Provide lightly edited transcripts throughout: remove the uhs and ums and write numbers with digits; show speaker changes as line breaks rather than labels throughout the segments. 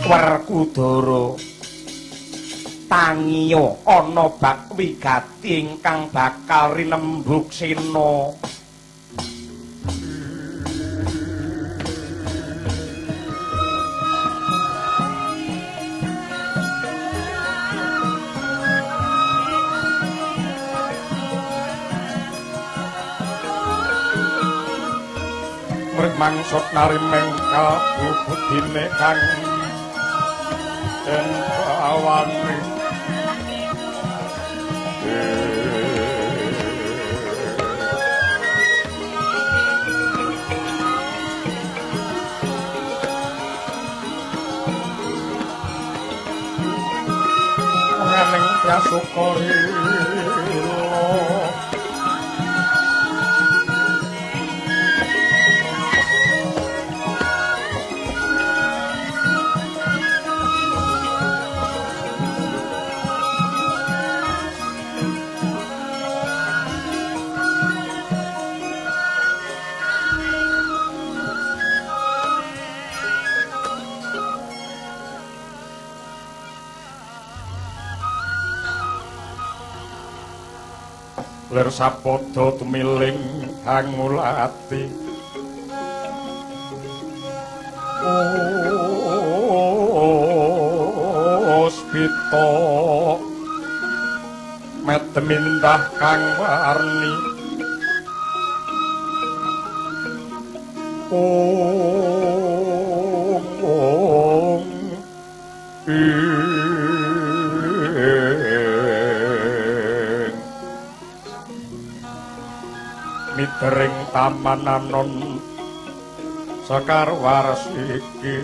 Werkudara tangiya ana bak wigati ingkang bakal rinembug sena mangsut narimeng kabudine kang ing awane nganing prasukari lir sapada tumiling hangulati Spita metemindah kang warni mitering tamananon sakar warsiki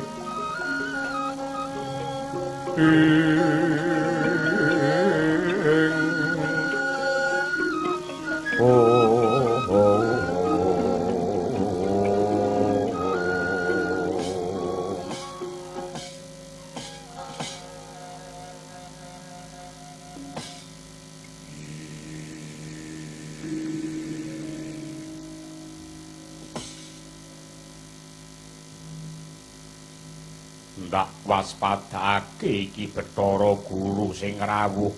ndak waspadake iki Bathara Guru sing rawuh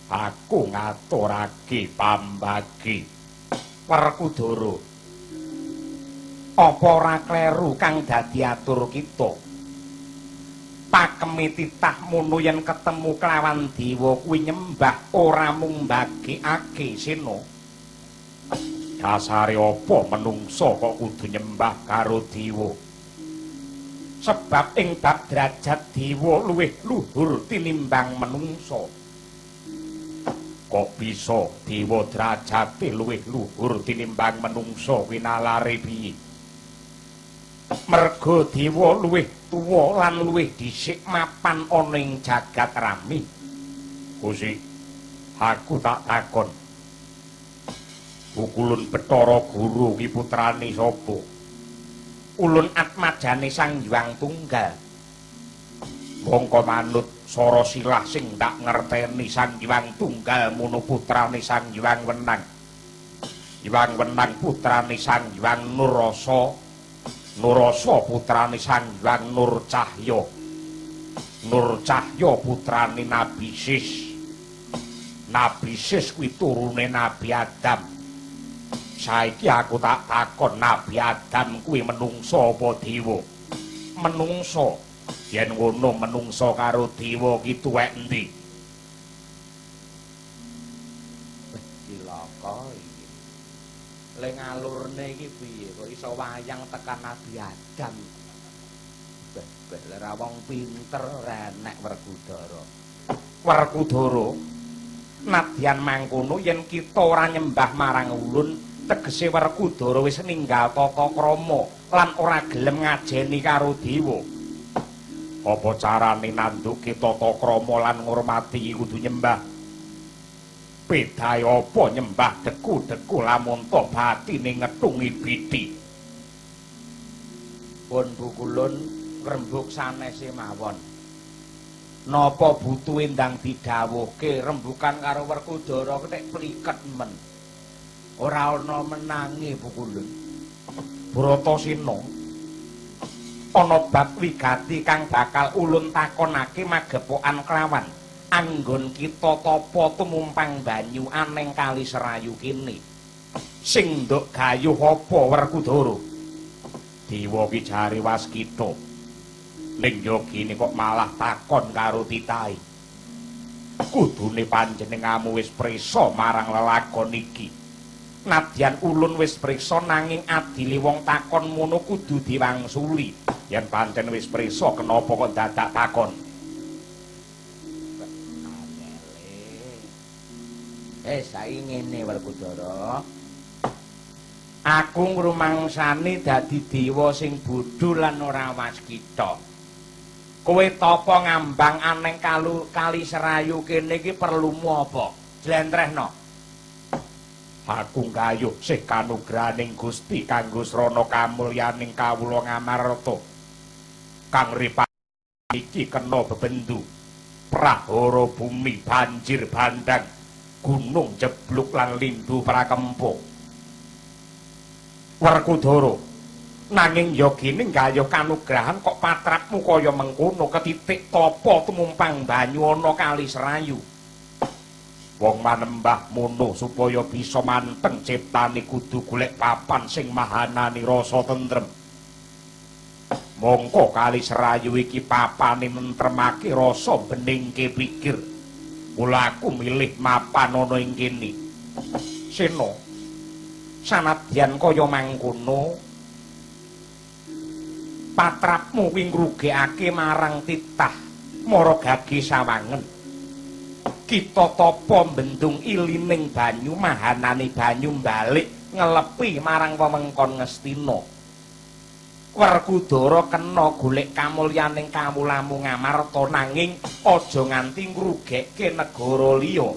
aku ngaturake pambagi Werkudara apa ora kleru kang dadi atur kita pakeme titah mono yen ketemu kelawan dewa kuwi nyembah ora mung mbagekake sena dasare apa menungsa kok kudu nyembah karo dewa sebab ing bab derajat dewa luwih luhur tinimbang menungsa kok bisa dewa derajate luwih luhur tinimbang menungsa winalare piye merga dewa luwih tuwa lan luwih dhisik mapan ana ing jagat rami Gusti aku tak takon Ukulun Bathara Guru ki putrane sapa ulun atmajane Sang Hyang Tunggal mongko manut sara silah sing tak ngerteni Sang Hyang Tunggal mono putrane Sang Hyang Wenang Hyang Wenang putrane Sang Hyang Nurrasa Nurrasa putrane Sang Hyang Nur Cahya Nur Cahya putrane Nabi Sis Nabi Sis kuwi turune Nabi Adam saiki aku tak takon Nabi Adam kuwi menungsa apa dewa menungsa yen ngono menungsa karo dewa ki tuwek endi cilaka iki le ngalurne iki piye kok iso wayang tekan Nabi Adam beh ora wong pinter renek Werkudara Werkudara nadyan mangkono yen kita ora nyembah marang ulun tegese Werkudara wis ninggal tata krama lan ora gelem ngajeni karo dewa. Apa carane nanduke tata krama lan ngurmati kudu nyembah? Bedahe apa nyembah deku-deku lamun to batine ngetungi biti. Pun bukulun rembug sanese mawon. Napa butuhe ndang didhawuhke rembukan karo Werkudara nek pliket men. Ora ana menangi bukulun. Bratasena ana bab wigati kang bakal ulun takonake magepokan klawan anggon kita tapa tumumpang banyu aneng kali Serayu kene sing nduk gayuh apa Werkudara dewa ki jare Waskita ning yogine kok malah takon karo titahe kudune panjenengamu wis prisa marang lelakon iki nadyan ulun wis prisa nanging adile wong takon ngono kudu diwangsuli yen pancen wis prisa kenapa kok dadak takon saiki ngene Werkudara aku ngrumangsani dadi dewa sing bodho lan ora waskita kowe tapa ngambang aneng kali Serayu kene iki perlumu apa jlentrehna aku gayuh sih kanugrahaning Gusti kanggo srana kamulyaning kawula Ngamarta kang ripat iki kena bebendu prahara bumi banjir bandang gunung jebluk lan lindu prakempo Werkudara nanging yogine gayuh kanugrahan kok patrapmu kaya mengkono ketitik tapa tumumpang banyu ana kali Serayu wong manembah mono supaya bisa manteng ciptane kudu golek papan sing mahanani rasa tentrem mongko kali Serayu iki papane nentremake rasa beningke pikir mula aku milih mapan ana ing kene Sena sanadyan kaya mangkono patrapmu wing ngrugekake marang titah Maragagi Sawangen kita tapa bendung ilining banyu mahanane banyu balik ngelepi marang wewengkon Ngastina Werkudara kena golek kamulyaning kawulamu Ngamarta nanging aja nganti ngrugekke negara liya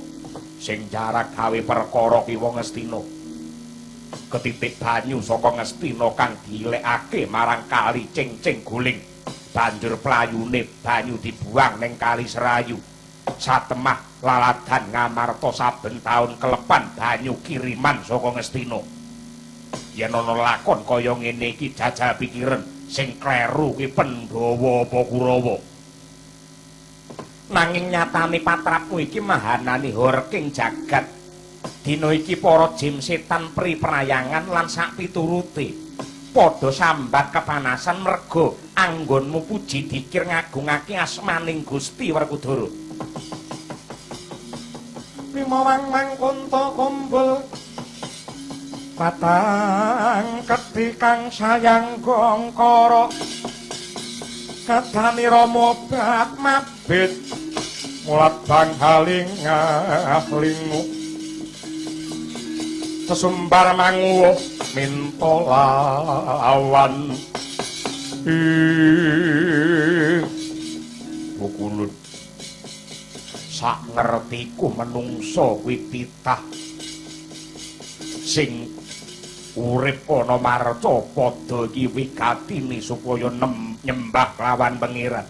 sing jarak gawe perkara kiwa Ngastina ketitik banyu saka Ngastina kang dilekake marang kali Cingcing Guling banjur playune banyu dibuang ning kali Serayu satemah laladan Ngamarta saben taun kelepan banyu kiriman saka Ngastina yen ana lakon kaya ngene iki jajal pikiran sing kleru ki Pandhawa apa Kurawa nanging nyatane patrapmu iki mahanani horking jagat dina iki para jim setan priprayangan lan sak piturute padha sambat kepanasan merga anggonmu puji dikir ngagungake asmaning Gusti Werkudara Limawang mangkunta kumpul patang ketikang sayang gongkara kadani Rama bak mabit mulat banghaling ahlingu sesumbar manguwuh minta lawan bukulun sak ngertiku menungso kuwi titah sing urip ana marca padha iki wigatine supaya nyembah lawan pangeran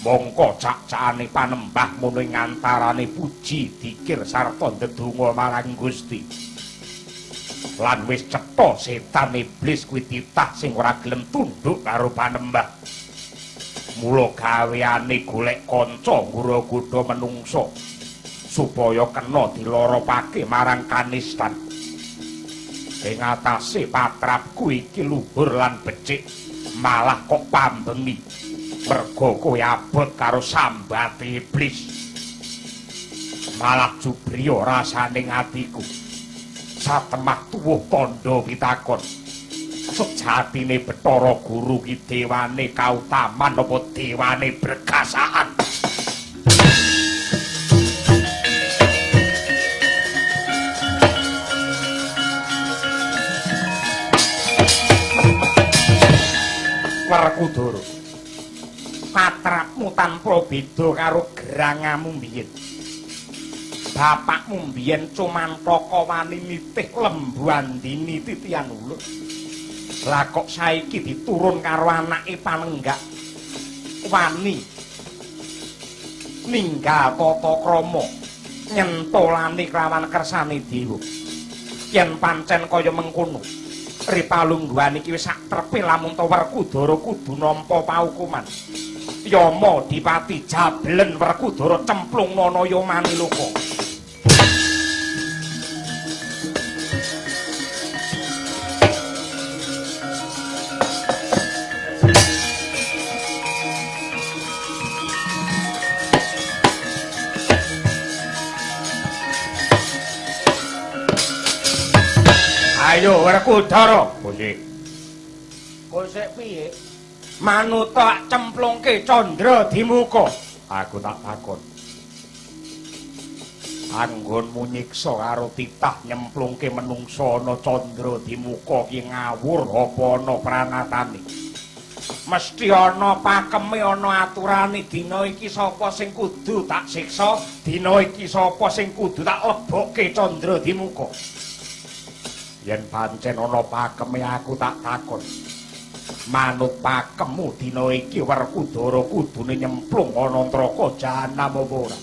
mongko cak-cakane panembah mono ing antarane puji dikir sarta ndedonga marang Gusti lan wis cetha setan iblis kuwi titah sing ora gelem tunduk karo panembah mula gaweane golek kanca ngura-godha menungso supaya kena dilaropake marang kanistan ing atase patrapku iki luhur lan becik malah kok pambengi merga kowe abot karo sambate iblis malah jubriya rasaning atiku satemah tuwuh tandha pitakon sejatine Bathara Guru ki dewane kautaman apa dewane berkasaan Werkudara patrapmu tanpa beda karo gerangamu mbiyen bapakmu mbiyen Cumantaka wani nitih Lembu Andini titian ulur lah kok saiki diturun karo anake Panenggak wani ninggal tata krama nyentolani kelawan kersane dewa yen pancen kaya mengkono Ripalungguhan iki wis sak trepe lamun ta Werkudara kudu nampa paukuman. Yama Dipati jablen Werkudara cemplung Nanaya Maniloka. Ayo Werkudara, Bosik. Bosik piye? Manut tak cemplungke Candra Dimuka. Aku tak takon. Anggonmu nyiksa karo titah nyemplungke menungsa ana Candra Dimuka ki ngawur apa ana pranatane. Mesti ana pakeme ana aturane dina iki sapa sing kudu tak siksa, dina iki sapa sing kudu tak lebokke Candra Dimuka. Yen pancen ana pakeme aku tak takon. Manut pakemmu dina iki Werkudara kudune nyemplung ana neraka jahanam apa ora?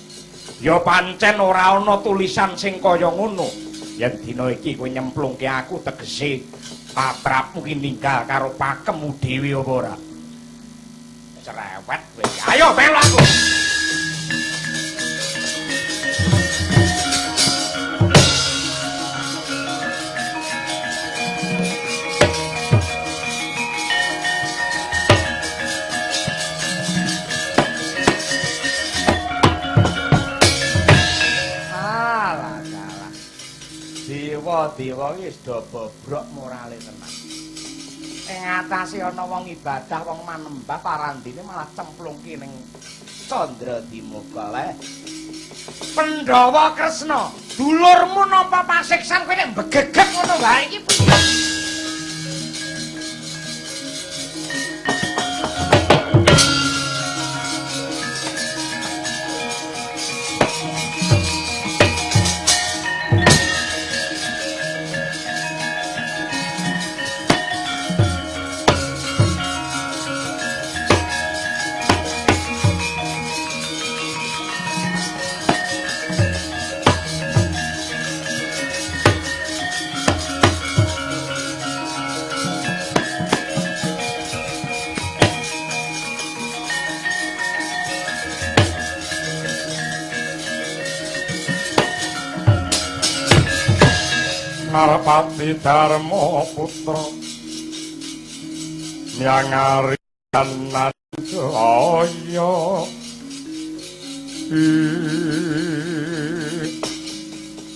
Ya pancen ora ana tulisan sing kaya ngono. Yen dina iki kowe nyemplungke aku tegese patrapmu ki ninggal karo pakemmu dhewe apa ora? Cerewet kowe. Ayo melu aku. Dewa wis do bobrok morale tenan. Ing atase ana wong ibadah, wong manembah parandine malah cemplungke ning Candra Dimuka le. Pandhawa Kresna, dulurmu nampa pasiksan kowe nek begegek ngono wae iki piye? Narpati Darma Putra nyangari kanan Jaya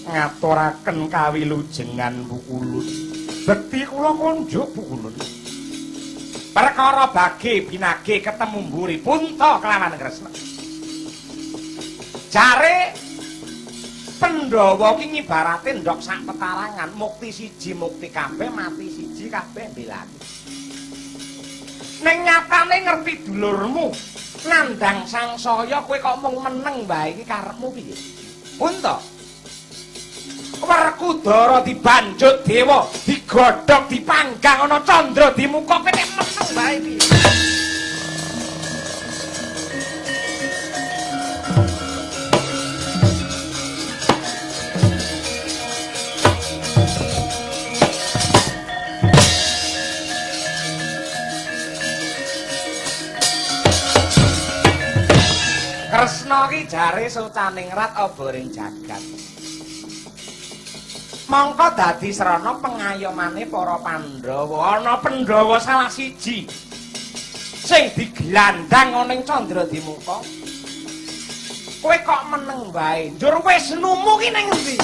ngaturaken kawilujengan Bu Ulun. Bekti kula konjuk Bu Ulun. Perkara bagi binage ketemu mburi Punta kelawan Kresna. Jare Pandhawa ki ngibarate ndok sak petarangan, mukti siji mukti kabeh, mati siji kabeh mbelani. Ning nyatane ngerti dulurmu nandhang sangsaya kowe kok mung meneng wae iki karepmu piye? Punta. Werkudara dibanjut dewa, digodhog dipanggang ana Candra Dimuka kowe nek meneng wae piye? Kresna ki jare socaning rat abaring jagat. Mangka dadi srana pengayomane para Pandhawa. Ana Pandhawa salah siji sing diglandang ana ing Candra Dimuka. Kowe kok meneng wae. Njur Wisnumu ki ning endi?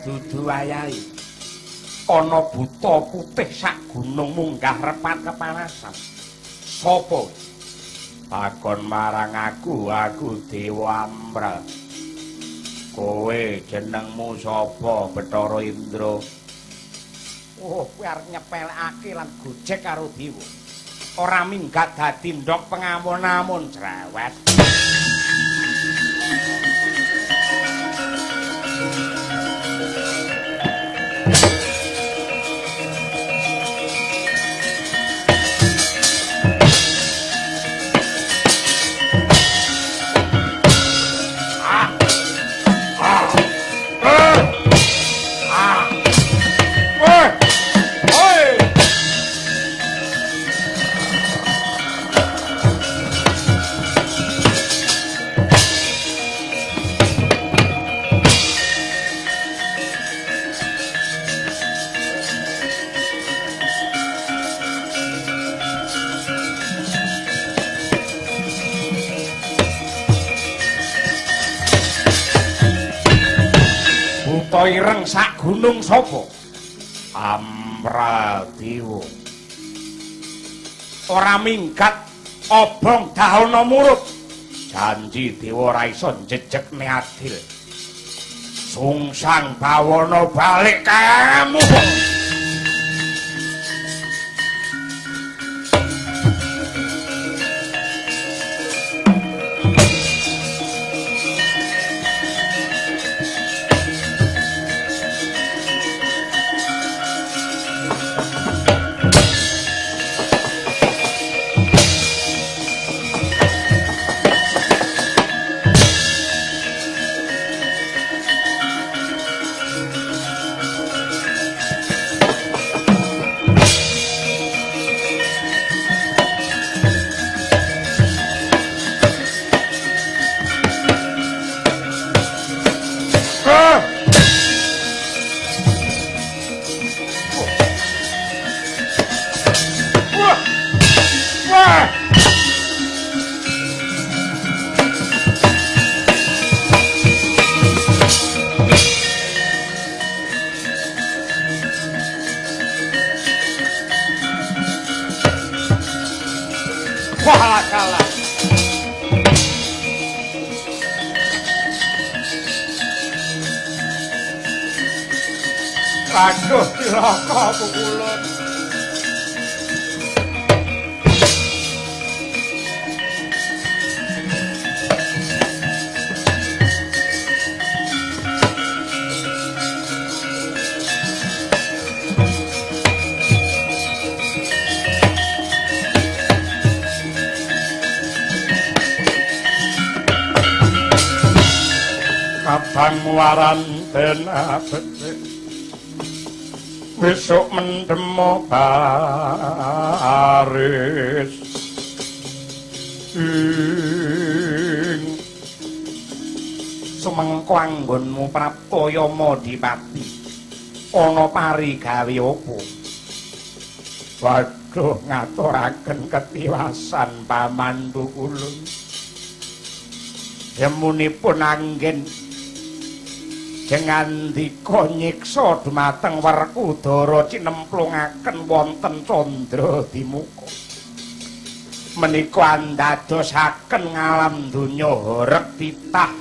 dudu wayahe. Ana buta putih sak gunung munggah repat kepanasan. Sopo? Takon marang aku Dewa Amra. Kowe jenengmu sapa, Bathara Indra? Oh, kowe arep nyepelake lan gojek karo dewa. Ora minggat dadi ndok pengamun-amun cerewet. Ireng sak gunung sapa? Amradewa. Ora minggat obong dahana murut. Janji dewa ora iso njejekne adil. Sungsang bawana balik kamu. Aduh, cilaka pukulun. Kapang muaran tenabet besok mendemo baris sumengko anggonmu Praptoyama Dipati ana pari gawe apa? Waduh, ngaturaken ketiwasan pamandu ulun. Yemunipun anggen jengandika nyiksa dumateng Werkudara cinemplungaken wonten candra dimuka. Menika andadosaken ngalam donya horeg titah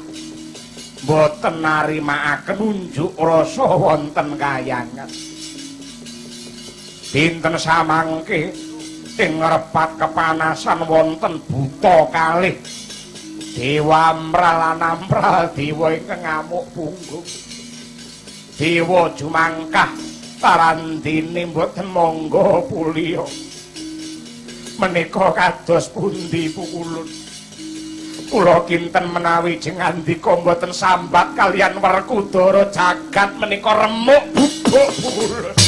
boten narimakaken unjuk rasa wonten kayangan. Dinten samangke ing repat kepanasan wonten buta kalih Dewa Amra lan Amradewa ingkang ngamuk punggung. Dewa jumangkah tarandine mboten mangga puliya. Menika kados pundi pukulun? Kula kinten menawi jengandika mboten sambat kalian Werkudara jagat menika remuk bubuk pukulun.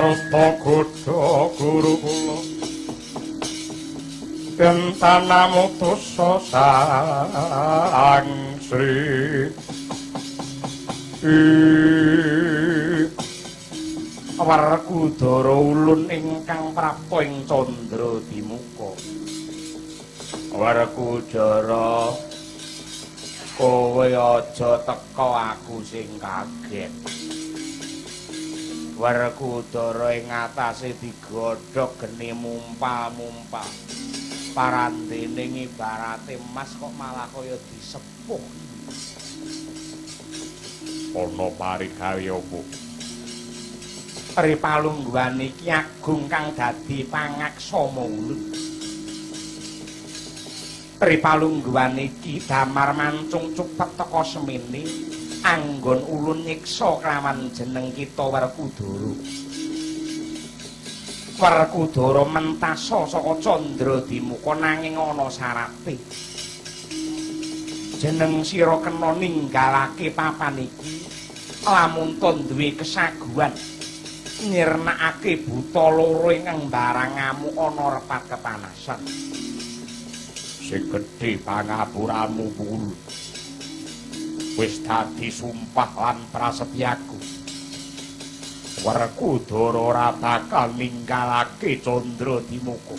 Sarta Godha guru kula Entanamutusa sang Sri Werkudara ulun ingkang prapta ing Candra Dimuka. Werkudara kowe aja teka aku sing kaget. Werkudara ing atase digodhog geni mumpal-mumpal. Parandene ibarate emas kok malah kaya disepuh. Ana parigawe apa? Ripalungguhan iki agung kang dadi pangaksama ulun. Ripalungguhan iki damar mancung cupet teka semene anggon ulun nyiksa kelawan jeneng kita Werkudara. Werkudara mentasa saka Candra Dimuka nanging ana sarate. Jeneng sira kena ninggalake papan iki lamun to duwe kesaguhan nyirnakake buta loro ingkang barangamu ana repat kepanasan. Sing gedhe pangapuramu pulu. Wis dadi sumpah lan prasetyaku. Werkudara ora bakal ninggalake Candra Dimuka.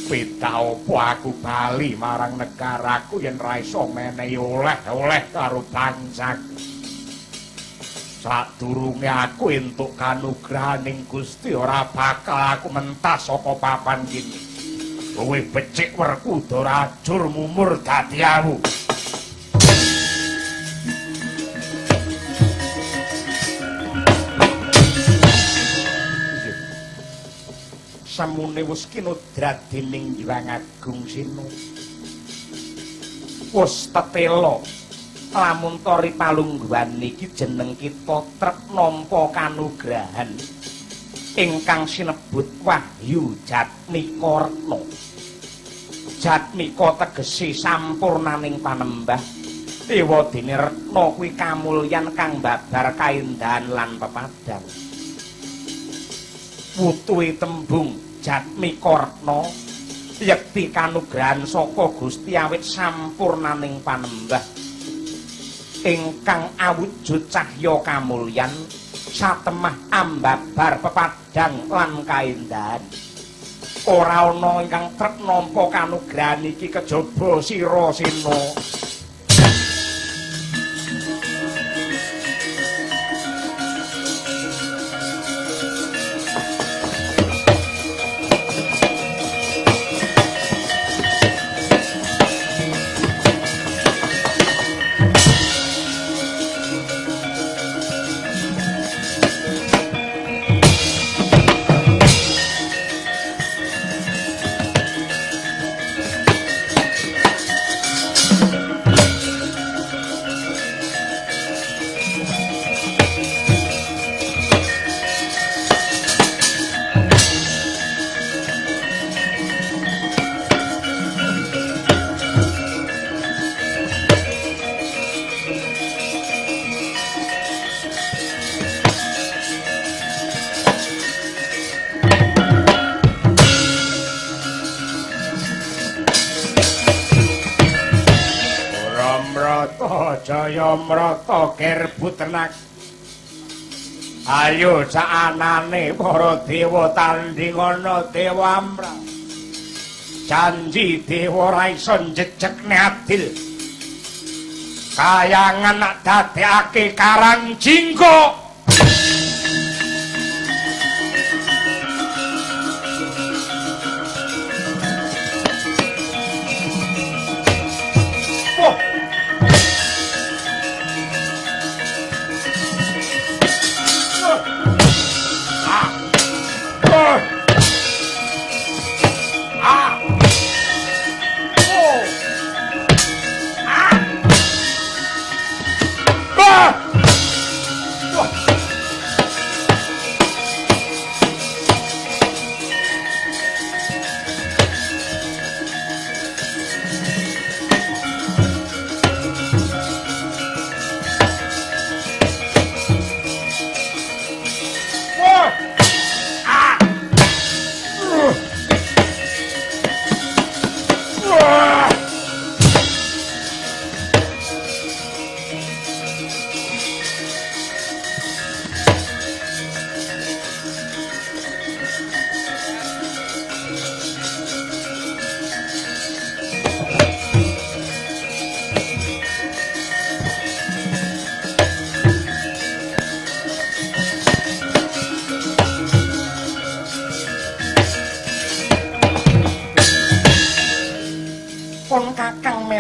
Pita apa aku bali marang negaraku yen ra iso menehi oleh-oleh karo bangsaku. Sadurunge aku entuk kanugrahaning Gusti ora bakal aku mentas saka papan kene. Kowe becik Werkudara ajur mumur dadi awu. Samune wis kinodrat dening Hyang Agung Sina. Wis tetela lamun to Ripalungguhan iki jeneng kita trep nampa kanugrahan ingkang sinebut Wahyu Jatmika Retna. Jatmika tegese sampurnaning panembah. Dewa dene Retna kuwi kamulyan kang babar kaendahan lan pepadang. Putuhe tembung Jatmika Retna yekti kanugrahan saka Gusti awit sampurnaning panembah ingkang awujud cahya kamulyan satemah ambabar pepadang lan kaendahan. Ora ana ingkang trep nampa kanugrahan iki kejaba sira Sena. Jayamrata Gerbu Tenak. Ayo saanane para dewa tandhing ana Dewa Amra. Janji dewa ra iso njejekne adil. Kayangan nak dadekake Karang Jinggo.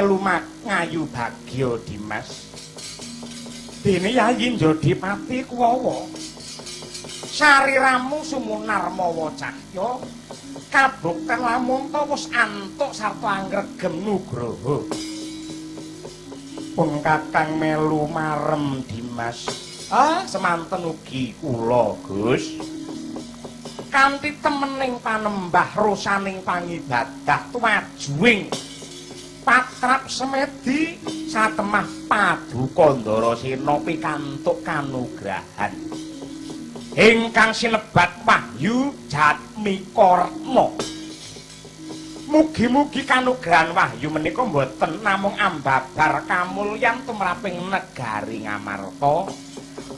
melu ngayu Bagya Dimas. Dene Yayi Njodipati Kuwawa. Sariramu sumunar mawa cahya. Kabukten lamun ta wis antuk sarta anggregem Nugraha. Pun Kakang melu marem Dimas. Semanten ugi kula, Gus. Kanthi temening panembah rosaning pangibadah tuwajuing patrap semedi satemah paduka Ndarasena pikantuk kanugrahan ingkang sinebat wahyu Jatmika Retna. Mugi-mugi kanugrahan wahyu menika boten namung ambabar kamulyan tumraping negari Ngamarta,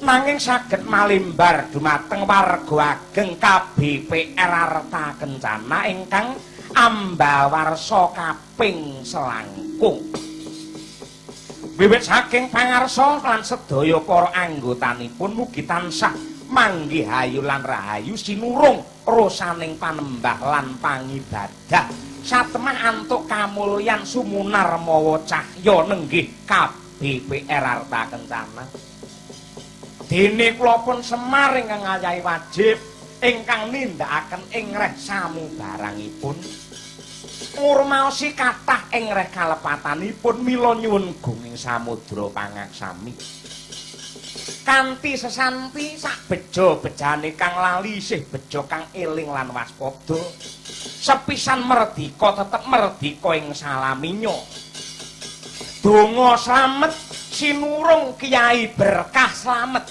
nanging saged malimbar dumateng warga ageng KBPR Arta Kencana ingkang ambawarsa kaping selangkung. Wiwit saking pangarsa lan sedaya para anggotanipun mugi tansah manggihayu lan rahayu sinurung rosaning panembah lan pangibadah satemah antuk kamulyan sumunar mawa cahya nenggih KBPR Arta Kencana. Dene kula pun Semar ingkang ngayahi wajib ingkang nindakaken ing reh samubarangipun ngurmaosi kathah ing reh kalepatanipun mila nyuwun gunging samudra pangaksami kanthi sesanti sak beja-bejane kang lali isih beja kang eling lan waspada sepisan merdika tetep merdika ing salaminya. Donga slamet sinurung Kiai Berkah slamet.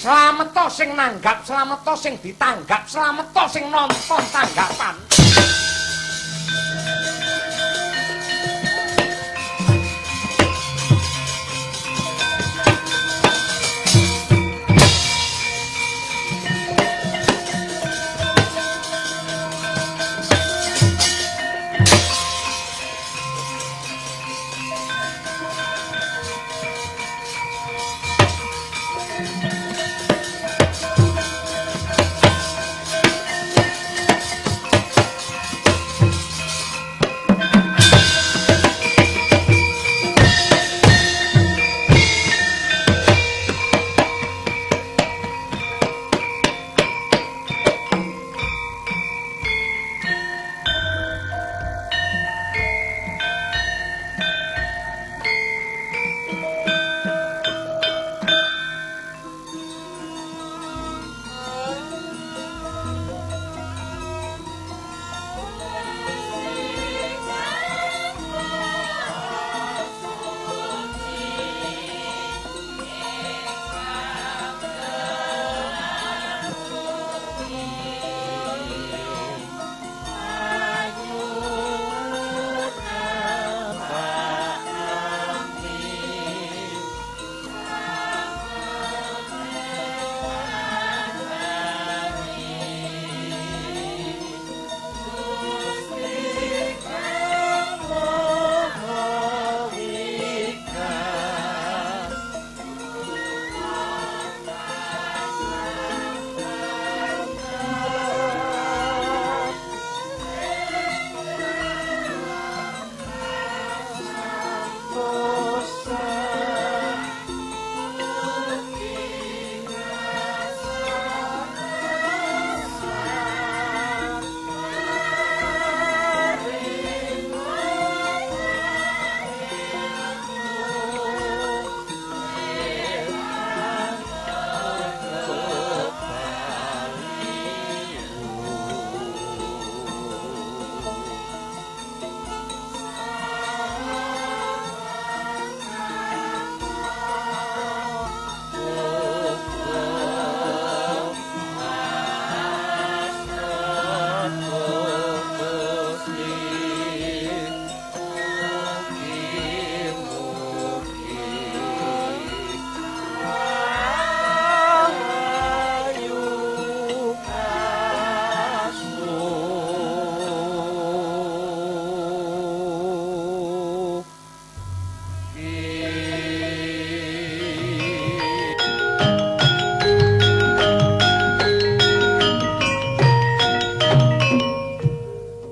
Slamet to sing nanggap, slamet to sing ditanggap, slamet to sing nonton tanggapan.